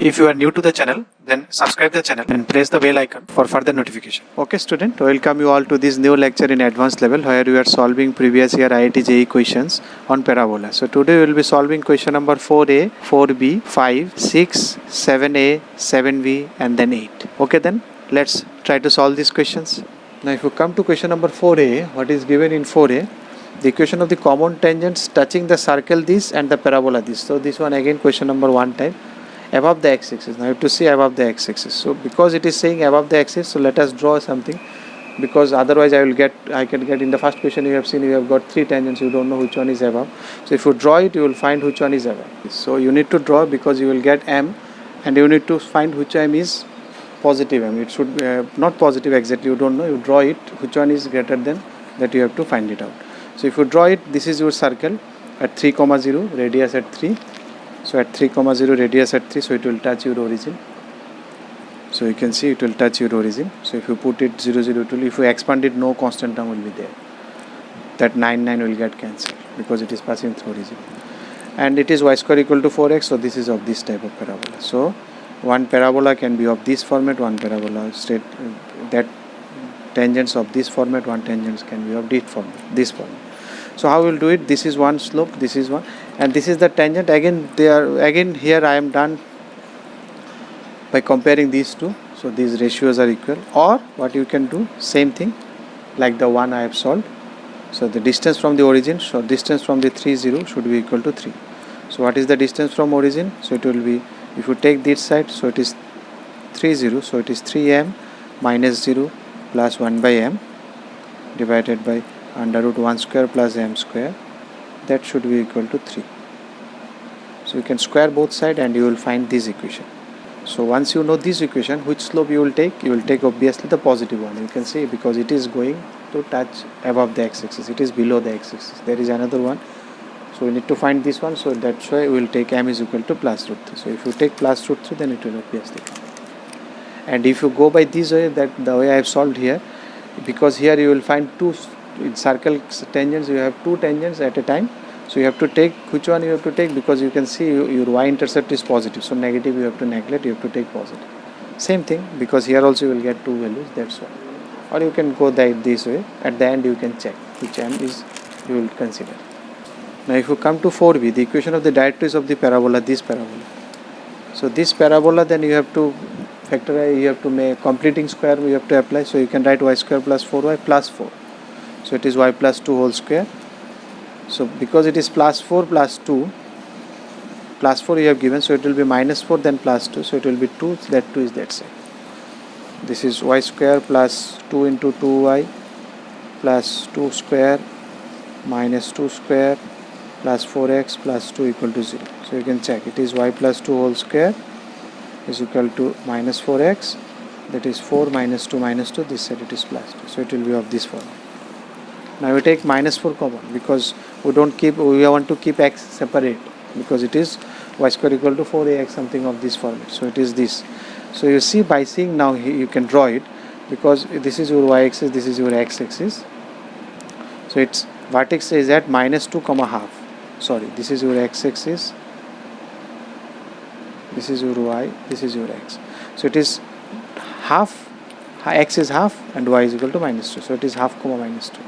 If you are new to the channel, then subscribe the channel and press the bell icon for further notification. Okay student, welcome you all to this new lecture in advanced level where we are solving previous year IIT JEE questions on parabola. So today we will be solving question number 4A, 4B, 5, 6, 7A, 7B and then 8. Okay then, let's try to solve these questions. Now if you come to question number 4A, what is given in 4A? The equation of the common tangents touching the circle this and the parabola this. So this one again question number 1 type. Above the x-axis. Now you have to see above the x-axis. So because it is saying above the axis, so let us draw something, because otherwise I can get in the first question you have seen you have got 3 tangents, you don't know which one is above. So if you draw it, you will find which one is above. So you need to draw, because you will get m and you need to find which m is positive m. It should be not positive exactly, you don't know, you draw it, which one is greater than that, you have to find it out. So if you draw it, this is your circle at 3, 0, radius at 3. So at 3, 0, radius at 3, so it will touch your origin. So you can see it will touch your origin. So if you put it 0, 0, 2, if you expand it, no constant term will be there. That 9, 9 will get cancelled because it is passing through origin. And it is y square equal to 4x, so this is of this type of parabola. So one parabola can be of this format, one parabola that tangents of this format, one tangents can be of this format. So how we will do it? This is one slope, this is one, and this is the tangent. Again here I am done by comparing these two. So these ratios are equal. Or what you can do, same thing like the one I have solved. So the distance from the origin, so distance from the 3, 0 should be equal to 3. So what is the distance from origin? So it will be, if you take this side, so it is 3, 0, so it is 3m minus 0 plus 1 by m divided by under root 1 square plus m square, that should be equal to 3. So you can square both sides and you will find this equation. So once you know this equation, which slope you will take? You will take obviously the positive one. You can see because it is going to touch above the x-axis, it is below the x-axis. There is another one, so we need to find this one, so that's why we will take m is equal to plus root 3. So if you take plus root 3, then it will obviously come. And if you go by this way, that the way I have solved here, because here you will find two in circle tangents, you have 2 tangents at a time, so you have to take which one you have to take, because you can see your y-intercept is positive, so negative you have to neglect, you have to take positive. Same thing, because here also you will get 2 values, that's why. Or you can go this way, at the end you can check which m is you will consider. Now if you come to 4b, the equation of the directrix of the parabola, this parabola. So this parabola, then you have to factorize, you have to make completing square, you have to apply, so you can write y square plus 4y plus 4. So it is y plus 2 whole square. So because it is plus 4 plus 2, plus 4 you have given, so it will be minus 4 then plus 2, so it will be 2, that 2 is that side. This is y square plus 2 into 2y plus 2 square minus 2 square plus 4x plus 2 equal to 0. So you can check, it is y plus 2 whole square is equal to minus 4x, that is 4 minus 2 minus 2, this side it is plus 2, so it will be of this form. Now we take minus 4 common, because we want to keep x separate, because it is y square equal to 4ax, something of this format, so it is this. So you see, by seeing now you can draw it, because this is your y-axis, this is your x-axis, so its vertex is at minus 2 comma half, sorry, this is your x-axis, this is your y, this is your x, so it is half, x is half and y is equal to minus 2, so it is half comma minus 2,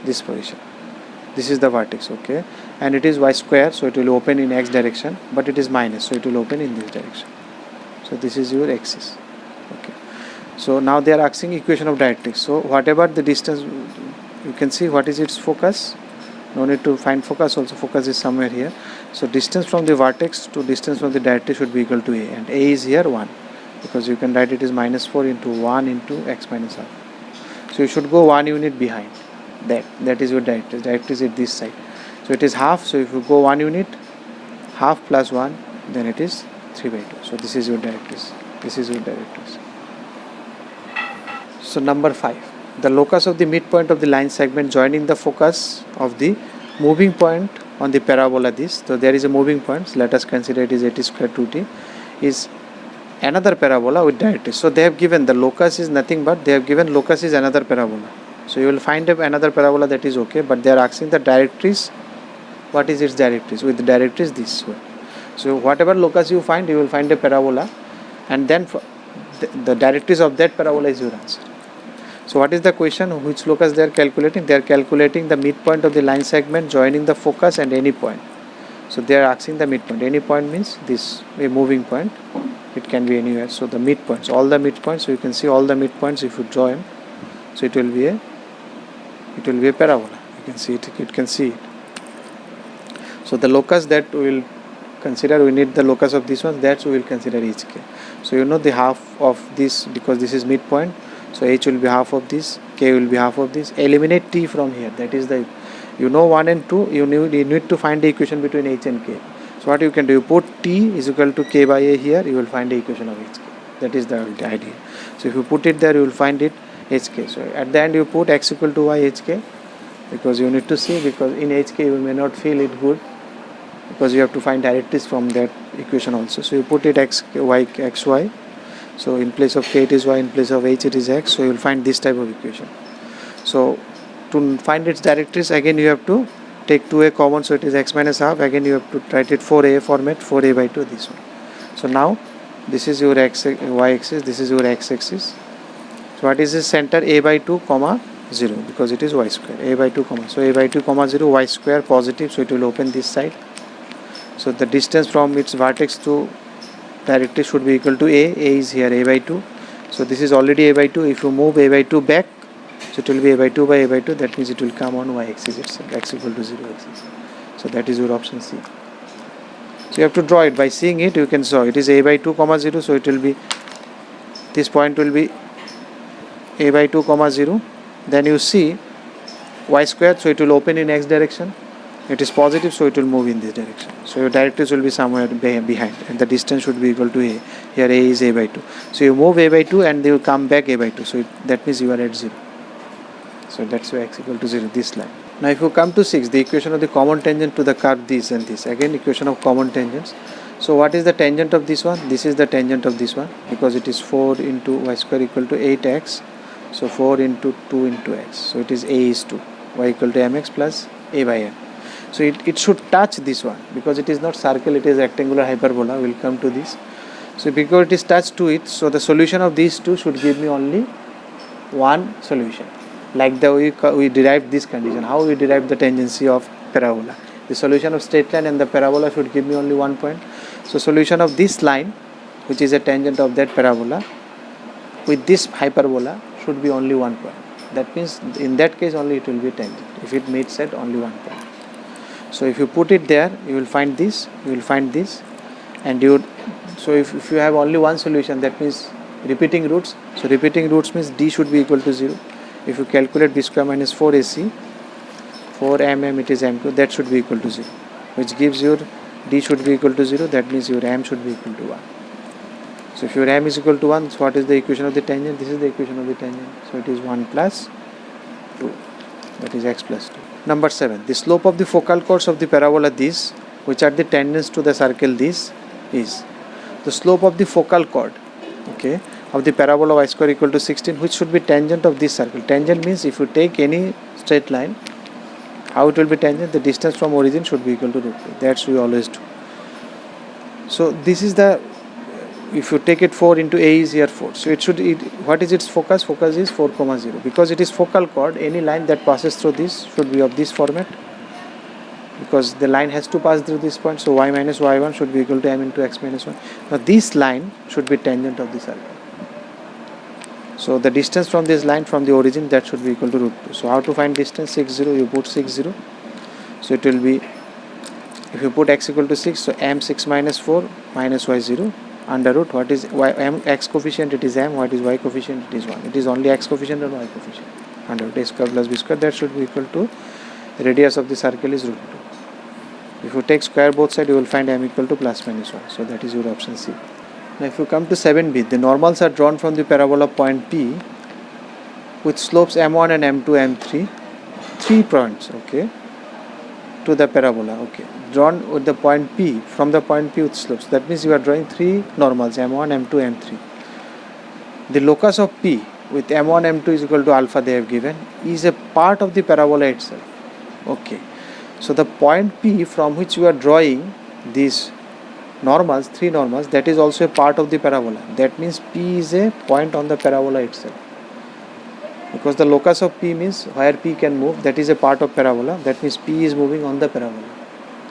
this position, this is the vertex, okay, and it is y square, so it will open in x direction, but it is minus, so it will open in this direction, so this is your axis, okay. So now they are asking equation of directrix, so whatever the distance, you can see what is its focus, no need to find focus, also focus is somewhere here, so distance from the vertex to distance from the directrix should be equal to a, and a is here 1, because you can write it is minus 4 into 1 into x minus half, so you should go 1 unit behind that is your directrix. Directrix is this side, so it is half, so if you go 1 unit, half plus 1, then it is 3 by 2, so this is your directrix, this is your directrix. So number 5, the locus of the midpoint of the line segment joining the focus of the moving point on the parabola this, so there is a moving point, so let us consider it is 80 square 2t, is another parabola with directrix. So they have given the locus is nothing but they have given locus is another parabola. So you will find another parabola, that is okay, but they are asking the directrix, what is its directrix? With the directrix this way. So whatever locus you find, you will find a parabola, and then the directrix of that parabola is your answer. So what is the question? Which locus they are calculating? They are calculating the midpoint of the line segment joining the focus and any point. So they are asking the midpoint. Any point means this, a moving point. It can be anywhere. So the midpoints, all the midpoints. So you can see all the midpoints if you join. So it will be a parabola. You can see it. You can see it. So the locus that we will consider, we need the locus of this one. That we will consider HK. So you know the half of this, because this is midpoint. So H will be half of this, K will be half of this. Eliminate T from here. That is the, 1 and 2. You need to find the equation between H and K. So what you can do, you put T is equal to K by A here. You will find the equation of HK. That is the idea. So if you put it there, you will find it HK. So at the end you put X equal to Y HK, because you need to see, because in HK you may not feel it good, because you have to find directrix from that equation also. So you put it X, Y, X, Y. So in place of K it is Y, in place of H it is X. So you will find this type of equation. So to find its directrix, again you have to take 2A common, so it is X minus half. Again you have to write it 4A format, 4A by 2, this one. So now this is your X, Y axis, this is your X axis. So what is this center? A by 2 comma 0, because it is Y square. A by 2 comma, so A by 2 comma 0, Y square positive, so it will open this side. So the distance from its vertex to directrix should be equal to A. A is here, A by 2. So this is already A by 2. If you move A by 2 back, so it will be A by 2 by A by 2. That means it will come on Y axis itself, X equal to 0 axis. So that is your option C. So you have to draw it. By seeing it, you can saw it is A by 2 comma 0. So it will be, this point will be A by 2 comma 0. Then you see Y square, so it will open in X direction. It is positive, so it will move in this direction. So your directrix will be somewhere behind, and the distance should be equal to A. Here A is A by 2. So you move A by 2 and they will come back A by 2. So that means you are at 0. So that's why X equal to 0, this line. Now if you come to 6, the equation of the common tangent to the curve this and this. Again equation of common tangents. So what is the tangent of this one? This is the tangent of this one, because it is 4 into Y square equal to 8X. So 4 into 2 into X. So it is A is 2. Y equal to mx plus A by m. So it should touch this one, because it is not circle, it is rectangular hyperbola. We will come to this. So because it is touched to it, so the solution of these two should give me only one solution. Like the way we derived this condition. How we derived the tangency of parabola. The solution of straight line and the parabola should give me only 1 point. So solution of this line, which is a tangent of that parabola, with this hyperbola should be only 1 point. That means in that case only it will be tangent, if it meets at only 1 point. So if you put it there, you will find this, you will find this, and you would, so if you have only one solution, that means repeating roots. So repeating roots means D should be equal to 0. If you calculate B square minus 4AC, 4mm it is m2, that should be equal to 0, which gives your D should be equal to 0, that means your m should be equal to 1. So if your m is equal to 1, so what is the equation of the tangent? This is the equation of the tangent. So it is 1 plus 2, that is x plus 2. Number 7, the slope of the focal chords of the parabola this, which are the tangents to the circle this, is the slope of the focal chord, okay, of the parabola y square equal to 16, which should be tangent of this circle. Tangent means if you take any straight line, how it will be tangent? The distance from origin should be equal to root 2. That's we always do. So this is the, if you take it 4 into A is here 4. So it should, what is its focus? Focus is 4, 0. Because it is focal chord, any line that passes through this should be of this format. Because the line has to pass through this point. So y minus y1 should be equal to m into x minus 1. Now this line should be tangent of the circle. So the distance from this line from the origin, that should be equal to root 2. So how to find distance? 6, 0, you put 6, 0. So it will be, if you put x equal to 6, so m 6 minus 4 minus y 0. Under root, what is y, m x coefficient, it is m, what is y coefficient, it is 1. It is only x coefficient or y coefficient. Under root a square plus b square, that should be equal to radius of the circle is root 2. If you take square both sides, you will find m equal to plus minus 1. So that is your option C. Now if you come to 7b, the normals are drawn from the parabola point P with slopes m1 and m2, m3, 3 points, okay, to the parabola, okay, drawn with the point P, from the point P with slopes. That means you are drawing 3 normals, m1, m2, m3. The locus of P with m1, m2 is equal to alpha they have given is a part of the parabola itself, okay. So the point P from which you are drawing this normals, 3 normals, that is also a part of the parabola. That means P is a point on the parabola itself. Because the locus of P means where P can move, that is a part of parabola. That means P is moving on the parabola.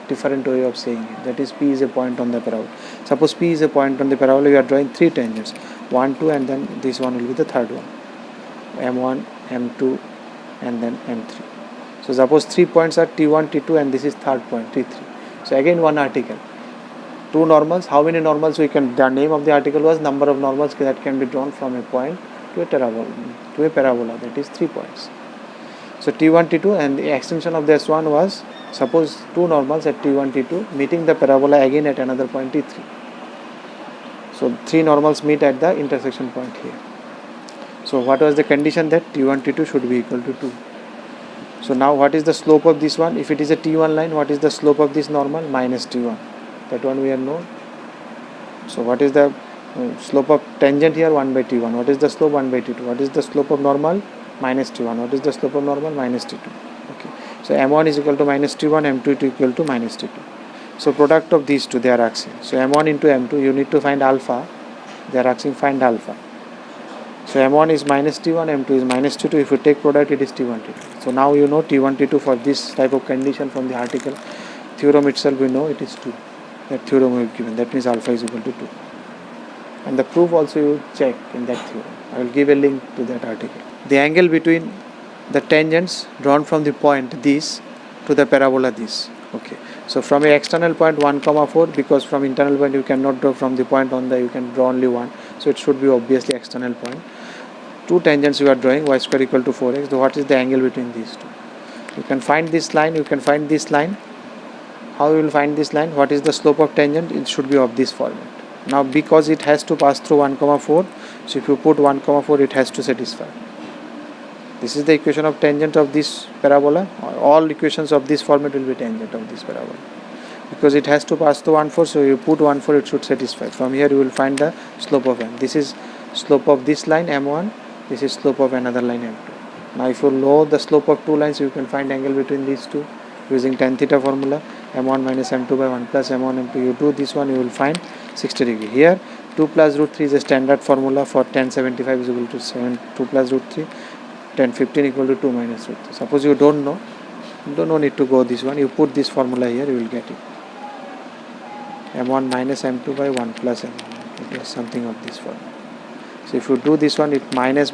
Different way of saying it. That is P is a point on the parabola. Suppose P is a point on the parabola, you are drawing 3 tangents. 1, 2 and then this one will be the third one. M1, M2 and then M3. So suppose 3 points are T1, T2 and this is third point, T3. So again one article. 2 normals. How many normals we can, the name of the article was number of normals that can be drawn from a point to a parabola, that is 3 points. So T1, T2 and the extension of this one was, suppose 2 normals at T1, T2 meeting the parabola again at another point T3. So 3 normals meet at the intersection point here. So what was the condition? That T1, T2 should be equal to 2. So now what is the slope of this one? If it is a T1 line, what is the slope of this normal? Minus T1. That one we have known. So what is the slope of tangent here? 1 by T1. What is the slope? 1 by T2. What is the slope of normal? Minus T1. What is the slope of normal? Minus T2. Okay. So M1 is equal to minus T1, M2 is equal to minus T2. So product of these two they are asking. So M1 into M2, you need to find alpha. They are asking find alpha. So M1 is minus T1, M2 is minus T2. If you take product, it is T1, T2. So now you know T1, T2 for this type of condition from the article. Theorem itself we know it is 2. That theorem we have given. That means alpha is equal to 2. And the proof also you check in that theorem. I will give a link to that article. The angle between the tangents drawn from the point this to the parabola this. Okay. So from a external point 1, 4, because from internal point you cannot draw from the point on the, you can draw only one. So it should be obviously external point. 2 tangents you are drawing, y square equal to 4x. So what is the angle between these two? You can find this line, you can find this line. How you will find this line? What is the slope of tangent? It should be of this format. Now because it has to pass through 1, 4, so if you put 1, 4, it has to satisfy. This is the equation of tangent of this parabola. All equations of this format will be tangent of this parabola. Because it has to pass through 1, 4, so you put 1, 4, it should satisfy. From here you will find the slope of m. This is slope of this line M1. This is slope of another line M2. Now if you know the slope of 2 lines, you can find angle between these two using tan theta formula. M1 minus M2 by 1 plus M1 M2. You do this one, you will find 60 degree. Here 2 plus root 3 is a standard formula for tan 75 is equal to 2 plus root 3. Tan 15 equal to 2 minus root 3. Suppose you don't know, no need to go this one. You put this formula here, you will get it. M1 minus M2 by 1 plus M1. It is something of this form. So if you do this one, it minus,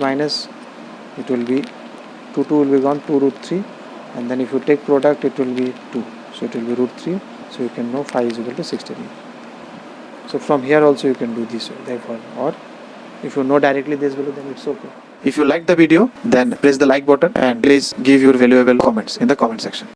it will be 2 will be gone, 2 root 3. And then if you take product, it will be 2. So it will be root 3. So you can know phi is equal to 60 degree. So from here also you can do this way. Therefore, or if you know directly this value, then it's okay. If you like the video, then press the like button and please give your valuable comments in the comment section.